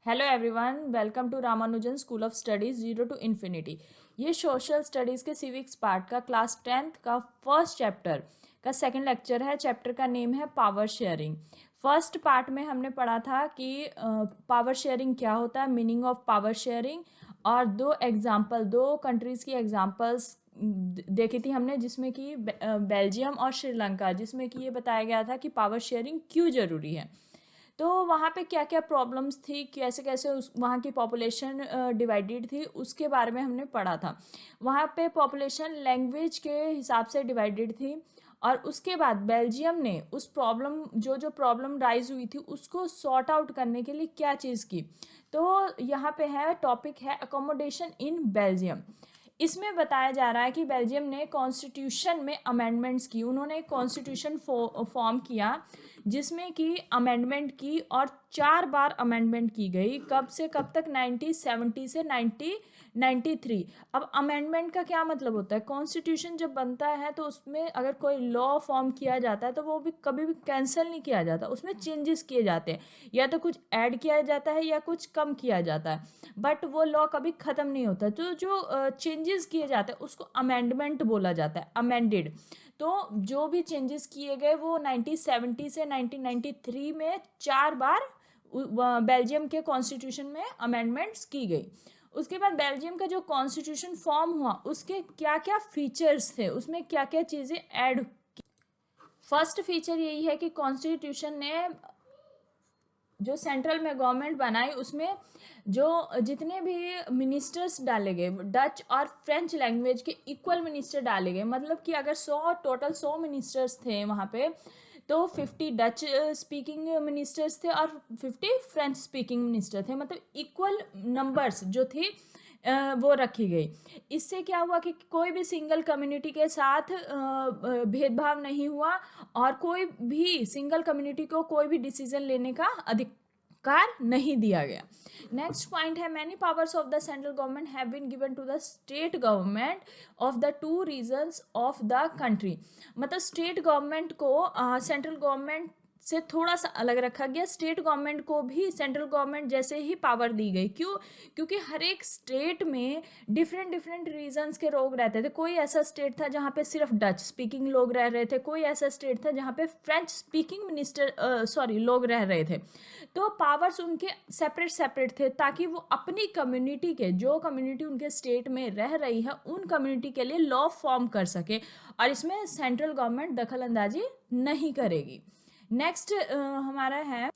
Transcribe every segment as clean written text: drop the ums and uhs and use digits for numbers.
Hello everyone, welcome to Ramanujan school of studies zero to infinity. ये social studies के civics part का class 10th का first chapter का second lecture है। Chapter का नेम है पावर शेयरिंग। फर्स्ट पार्ट में हमने पढ़ा था कि पावर शेयरिंग क्या होता है, मीनिंग ऑफ पावर शेयरिंग, और दो कंट्रीज़ की एग्जांपल्स देखी थी हमने, जिसमें कि बेल्जियम और श्रीलंका, जिसमें कि ये बताया गया था कि पावर शेयरिंग क्यों ज़रूरी है। तो वहाँ पे क्या क्या प्रॉब्लम्स थी, कैसे कैसे उस वहाँ की पॉपुलेशन डिवाइडेड थी, उसके बारे में हमने पढ़ा था। वहाँ पे पॉपुलेशन लैंग्वेज के हिसाब से डिवाइडेड थी। और उसके बाद बेल्जियम ने उस प्रॉब्लम जो प्रॉब्लम राइज हुई थी उसको सॉर्ट आउट करने के लिए क्या चीज़ की। तो यहाँ पे है, टॉपिक है अकोमोडेशन इन बेल्जियम। इसमें बताया जा रहा है कि बेल्जियम ने कॉन्स्टिट्यूशन में अमेंडमेंट्स की। उन्होंने एक कॉन्स्टिट्यूशन फॉर्म किया जिसमें कि अमेंडमेंट की, और 4 बार अमेंडमेंट की गई। कब से कब तक? 1970 से 1993। अब अमेंडमेंट का क्या मतलब होता है? कॉन्स्टिट्यूशन जब बनता है तो उसमें अगर कोई लॉ फॉर्म किया जाता है तो वो भी कभी भी कैंसिल नहीं किया जाता, उसमें चेंजेस किए जाते हैं, या तो कुछ ऐड किया जाता है या कुछ कम किया जाता है, बट वो लॉ कभी ख़त्म नहीं होता। तो जो चेंजेस किए जाते हैं उसको अमेंडमेंट बोला जाता है, अमेंडेड। तो जो भी चेंजेस किए गए वो 1970 से 1993 में 4 बार बेल्जियम के कॉन्स्टिट्यूशन में अमेंडमेंट्स की गई। उसके बाद बेल्जियम का जो कॉन्स्टिट्यूशन फॉर्म हुआ उसके क्या क्या फीचर्स थे, उसमें क्या क्या चीज़ें ऐड। फर्स्ट फीचर यही है कि कॉन्स्टिट्यूशन ने जो सेंट्रल में गवर्नमेंट बनाई उसमें जो जितने भी मिनिस्टर्स डाले गए, डच और फ्रेंच लैंग्वेज के इक्वल मिनिस्टर डाले गए। मतलब कि अगर 100 मिनिस्टर्स थे वहाँ पे, तो 50 डच स्पीकिंग मिनिस्टर्स थे और 50 फ्रेंच स्पीकिंग मिनिस्टर थे। मतलब इक्वल नंबर्स जो थी वो रखी गई। इससे क्या हुआ कि कोई भी सिंगल कम्युनिटी के साथ भेदभाव नहीं हुआ, और कोई भी सिंगल कम्युनिटी को कोई भी डिसीजन लेने का अधिकार नहीं दिया गया। नेक्स्ट पॉइंट है, many powers of the central government have been given to the state government of the two regions of the country. मतलब स्टेट गवर्नमेंट को सेंट्रल गवर्नमेंट से थोड़ा सा अलग रखा गया। स्टेट गवर्नमेंट को भी सेंट्रल गवर्नमेंट जैसे ही पावर दी गई। क्यों? क्योंकि हर एक स्टेट में डिफरेंट डिफरेंट रीजन्स के लोग रहते थे। कोई ऐसा स्टेट था जहाँ पे सिर्फ डच स्पीकिंग लोग रह रहे थे, कोई ऐसा स्टेट था जहाँ पे फ्रेंच स्पीकिंग लोग रह रहे थे। तो पावर्स उनके सेपरेट सेपरेट थे, ताकि वो अपनी कम्युनिटी के, जो कम्युनिटी उनके स्टेट में रह रही है उन कम्युनिटी के लिए लॉ फॉर्म कर सके, और इसमें सेंट्रल गवर्नमेंट दखल अंदाजी नहीं करेगी। नेक्स्ट हमारा है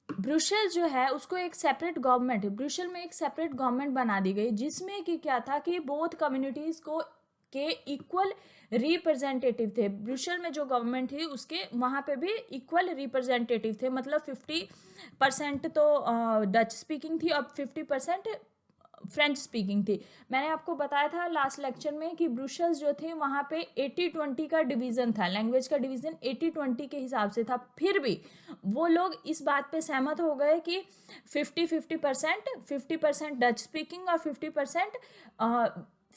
ब्रुसेल। जो है उसको एक सेपरेट गवर्नमेंट, ब्रुसेल में एक सेपरेट गवर्नमेंट बना दी गई, जिसमें कि क्या था कि बोथ कम्युनिटीज़ को के इक्वल रिप्रेजेंटेटिव थे। ब्रुसेल में जो गवर्नमेंट थी उसके वहाँ पे भी इक्वल रिप्रेजेंटेटिव थे। मतलब 50% तो डच स्पीकिंग थी और 50% फ्रेंच स्पीकिंग थी। मैंने आपको बताया था लास्ट लेक्चर में कि ब्रुसेल्स जो थे वहाँ पे 80-20 का डिवीज़न था, लैंग्वेज का डिवीज़न 80-20 के हिसाब से था। फिर भी वो लोग इस बात पे सहमत हो गए कि 50% डच स्पीकिंग और 50%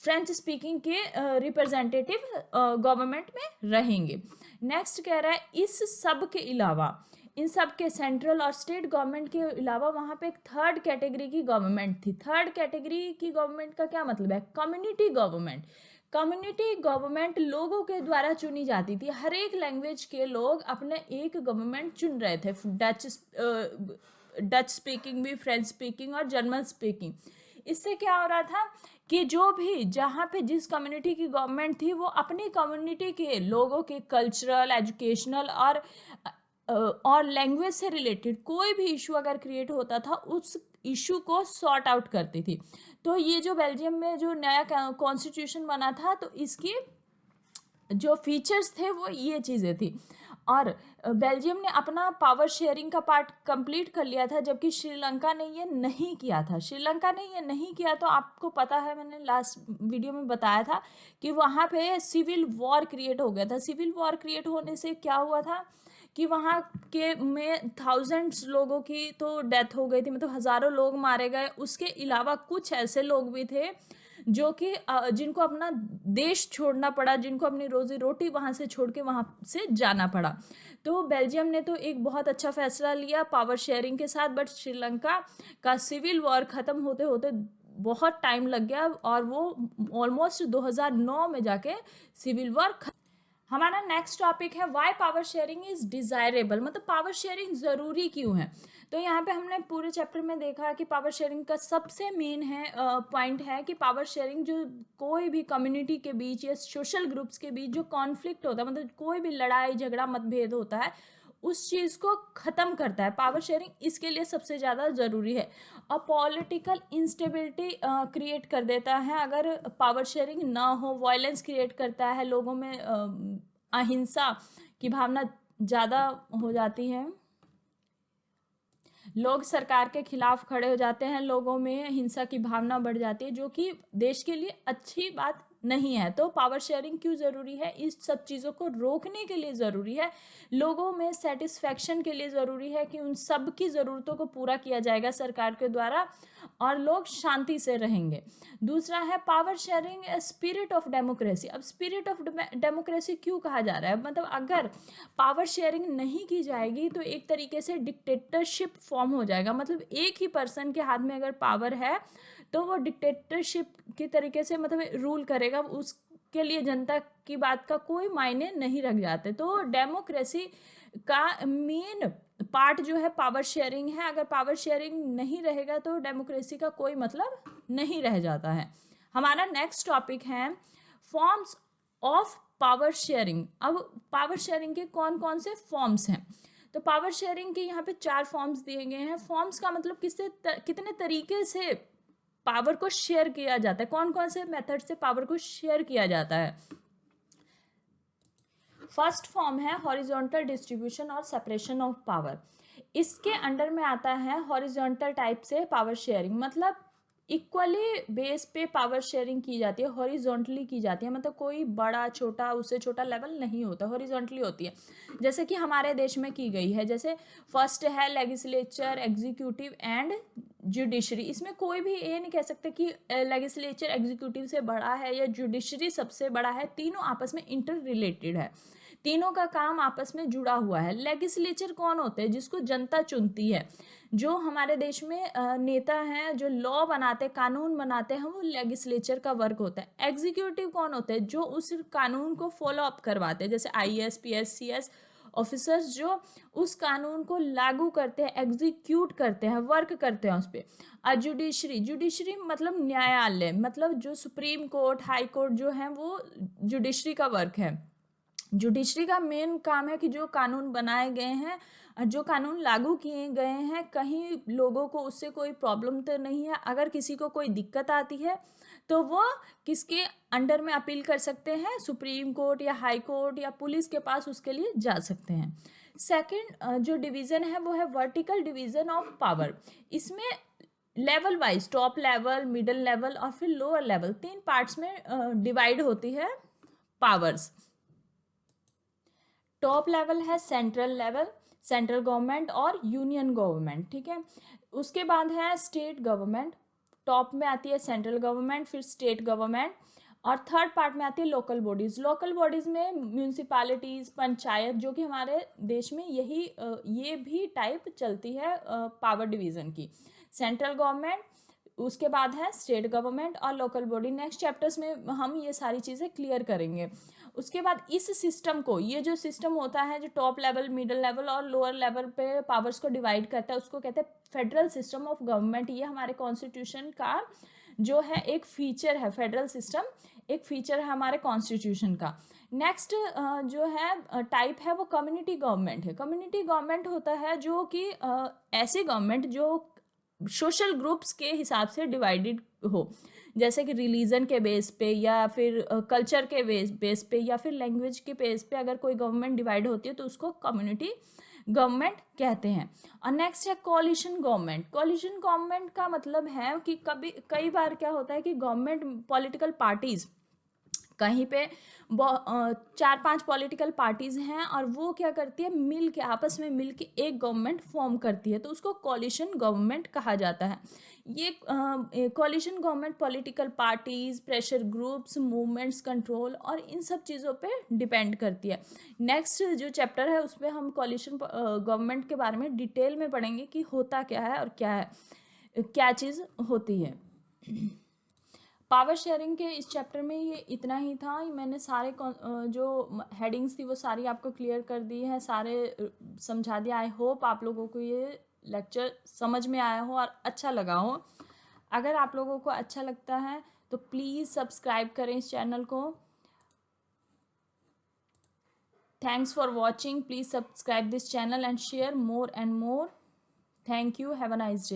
फ्रेंच स्पीकिंग के रिप्रेजेंटेटिव गवर्नमेंट में रहेंगे। नेक्स्ट कह रहा है, इस सब के अलावा, इन सब के सेंट्रल और स्टेट गवर्नमेंट के अलावा वहाँ पे एक थर्ड कैटेगरी की गवर्नमेंट थी। थर्ड कैटेगरी की गवर्नमेंट का क्या मतलब है? Community government. कम्युनिटी गवर्नमेंट लोगों के द्वारा चुनी जाती थी। हर एक लैंग्वेज के लोग अपने एक गवर्नमेंट चुन रहे थे। डच स्पीकिंग भी, फ्रेंच स्पीकिंग और जर्मन स्पीकिंग। इससे क्या हो रहा था कि जो भी जहाँ पे जिस कम्युनिटी की गवर्नमेंट थी वो अपनी कम्युनिटी के लोगों के कल्चरल, एजुकेशनल और लैंग्वेज से रिलेटेड कोई भी इशू अगर क्रिएट होता था उस इशू को सॉर्ट आउट करती थी। तो ये जो बेल्जियम में जो नया कॉन्स्टिट्यूशन बना था, तो इसकी जो फीचर्स थे वो ये चीज़ें थी। और बेल्जियम ने अपना पावर शेयरिंग का पार्ट कंप्लीट कर लिया था, जबकि श्रीलंका ने ये नहीं किया था। श्रीलंका ने ये नहीं किया तो आपको पता है, मैंने लास्ट वीडियो में बताया था कि वहाँ पे सिविल वॉर क्रिएट हो गया था। सिविल वॉर क्रिएट होने से क्या हुआ था कि वहाँ के में थाउजेंड्स लोगों की तो डेथ हो गई थी, मतलब हज़ारों लोग मारे गए। उसके अलावा कुछ ऐसे लोग भी थे जो कि जिनको अपना देश छोड़ना पड़ा, जिनको अपनी रोजी रोटी वहाँ से छोड़ के वहाँ से जाना पड़ा। तो बेल्जियम ने तो एक बहुत अच्छा फैसला लिया पावर शेयरिंग के साथ, बट श्रीलंका का सिविल वॉर ख़त्म होते होते बहुत टाइम लग गया और वो ऑलमोस्ट 2009 में जाके सिविल वॉर। हमारा नेक्स्ट टॉपिक है why power sharing is desirable, मतलब पावर शेयरिंग ज़रूरी क्यों है। तो यहाँ पे हमने पूरे चैप्टर में देखा कि पावर शेयरिंग का सबसे मेन है पॉइंट है कि पावर शेयरिंग जो कोई भी कम्युनिटी के बीच या सोशल ग्रुप्स के बीच जो कॉन्फ्लिक्ट होता है, मतलब कोई भी लड़ाई झगड़ा मतभेद होता है, उस चीज़ को ख़त्म करता है। पावर शेयरिंग इसके लिए सबसे ज़्यादा ज़रूरी है। और पॉलिटिकल इंस्टेबिलिटी क्रिएट कर देता है अगर पावर शेयरिंग ना हो, वायलेंस क्रिएट करता है, लोगों में अहिंसा की भावना ज़्यादा हो जाती है, लोग सरकार के खिलाफ खड़े हो जाते हैं, लोगों में हिंसा की भावना बढ़ जाती है, जो कि देश के लिए अच्छी बात नहीं है। तो पावर शेयरिंग क्यों ज़रूरी है? इस सब चीज़ों को रोकने के लिए ज़रूरी है, लोगों में सेटिस्फैक्शन के लिए ज़रूरी है कि उन सब की ज़रूरतों को पूरा किया जाएगा सरकार के द्वारा और लोग शांति से रहेंगे। दूसरा है power sharing spirit of democracy. अब स्पिरिट ऑफ डेमोक्रेसी क्यों कहा जा रहा है? मतलब अगर पावर शेयरिंग नहीं की जाएगी तो एक तरीके से डिक्टेटरशिप फॉर्म हो जाएगा। मतलब एक ही पर्सन के हाथ में अगर पावर है तो वो डिक्टेटरशिप की तरीके से मतलब रूल करेगा, उसके लिए जनता की बात का कोई मायने नहीं रख जाते। तो डेमोक्रेसी का मेन पार्ट जो है पावर शेयरिंग है। अगर पावर शेयरिंग नहीं रहेगा तो डेमोक्रेसी का कोई मतलब नहीं रह जाता है। हमारा नेक्स्ट टॉपिक है फॉर्म्स ऑफ पावर शेयरिंग। अब पावर शेयरिंग के कौन कौन से फॉर्म्स हैं? तो पावर शेयरिंग के यहाँ पे 4 फॉर्म्स दिए गए हैं। फॉर्म्स का मतलब कितने तरीके से पावर को शेयर किया जाता है, कौन कौन से मेथड से पावर को शेयर किया जाता है। फर्स्ट फॉर्म है हॉरिजॉन्टल डिस्ट्रीब्यूशन और सेपरेशन ऑफ पावर। इसके अंडर में आता है हॉरिजॉन्टल टाइप से पावर शेयरिंग, मतलब इक्वली बेस पे पावर शेयरिंग की जाती है, हॉरिजॉन्टली की जाती है, मतलब कोई बड़ा छोटा उससे छोटा लेवल नहीं होता, हॉरिजॉन्टली होती है, जैसे कि हमारे देश में की गई है। जैसे फर्स्ट है लेजिस्लेचर, एग्जीक्यूटिव एंड जुडिशरी। इसमें कोई भी ये नहीं कह सकते कि लेजिस्लेचर एग्जीक्यूटिव से बड़ा है या जुडिशरी सबसे बड़ा है, तीनों आपस में इंटर रिलेटेड है, तीनों का काम आपस में जुड़ा हुआ है। लेजिस्लेचर कौन होते हैं? जिसको जनता चुनती है, जो हमारे देश में नेता हैं जो लॉ बनाते कानून बनाते हैं, वो लेजिस्लेचर का वर्क होता है। एग्जीक्यूटिव कौन होते हैं? जो उस कानून को फॉलो अप करवाते हैं, जैसे IAS PS CS ऑफिसर्स जो उस कानून को लागू करते हैं, एग्जीक्यूट करते हैं, वर्क करते हैं उस पर। और जुडिशरी मतलब न्यायालय, मतलब जो सुप्रीम कोर्ट हाई कोर्ट जो है वो जुडिशरी का वर्क है। जुडिशरी का मेन काम है कि जो कानून बनाए गए हैं, जो कानून लागू किए गए हैं, कहीं लोगों को उससे कोई प्रॉब्लम तो नहीं है। अगर किसी को कोई दिक्कत आती है तो वो किसके अंडर में अपील कर सकते हैं? सुप्रीम कोर्ट या हाई कोर्ट या पुलिस के पास उसके लिए जा सकते हैं। सेकंड जो डिवीज़न है वो है वर्टिकल डिवीज़न ऑफ पावर। इसमें level wise top level, middle level और फिर लोअर लेवल, 3 पार्ट्स में डिवाइड होती है पावर्स। टॉप लेवल है सेंट्रल लेवल, सेंट्रल गवर्नमेंट और यूनियन गवर्नमेंट, ठीक है। उसके बाद है स्टेट गवर्नमेंट, टॉप में आती है सेंट्रल गवर्नमेंट, फिर स्टेट गवर्नमेंट, और थर्ड पार्ट में आती है लोकल बॉडीज़। लोकल बॉडीज़ में म्यूनसिपालिटीज़, पंचायत, जो कि हमारे देश में ये भी टाइप चलती है पावर डिवीज़न की। सेंट्रल गवर्नमेंट, उसके बाद है स्टेट गवर्नमेंट और लोकल बॉडी। नेक्स्ट चैप्टर्स में हम ये सारी चीज़ें क्लियर करेंगे। उसके बाद इस सिस्टम को, ये जो सिस्टम होता है जो टॉप लेवल, मिडिल लेवल और लोअर लेवल पे पावर्स को डिवाइड करता है, उसको कहते हैं फेडरल सिस्टम ऑफ गवर्नमेंट। ये हमारे कॉन्स्टिट्यूशन का जो है एक फीचर है, फेडरल सिस्टम एक फीचर है हमारे कॉन्स्टिट्यूशन का। नेक्स्ट जो है टाइप है वो कम्युनिटी गवर्नमेंट है। कम्युनिटी गवर्नमेंट होता है जो कि ऐसी गवर्नमेंट जो सोशल ग्रुप्स के हिसाब से डिवाइडेड हो, जैसे कि रिलीजन के बेस पे या फिर कल्चर के बेस पे या फिर लैंग्वेज के बेस पे अगर कोई गवर्नमेंट डिवाइड होती है तो उसको कम्युनिटी गवर्नमेंट कहते हैं। और नेक्स्ट है कोalition गवर्नमेंट। कोalition गवर्नमेंट का मतलब है कि कई बार क्या होता है कि गवर्नमेंट पॉलिटिकल पार्टीज़ कहीं पे 4-5 पॉलिटिकल पार्टीज़ हैं और वो क्या करती है, मिल के आपस में मिल के एक गवर्नमेंट फॉर्म करती है, तो उसको कोalition गवर्नमेंट कहा जाता है। ये coalition government political parties, pressure groups, movements control और इन सब चीज़ों पे डिपेंड करती है। नेक्स्ट जो चैप्टर है उसमें हम कोalition गवर्नमेंट के बारे में डिटेल में पढ़ेंगे कि होता क्या है और क्या चीज़ होती है। पावर शेयरिंग के इस चैप्टर में ये इतना ही था। मैंने सारे जो हेडिंग्स थी वो सारी आपको क्लियर कर दी है, सारे समझा दिया। आई होप आप लोगों को ये लेक्चर समझ में आया हो और अच्छा लगा हो। अगर आप लोगों को अच्छा लगता है तो प्लीज़ सब्सक्राइब करें इस चैनल को। Thanks for watching. Please subscribe this channel and share more and more. Thank you. Have a nice day.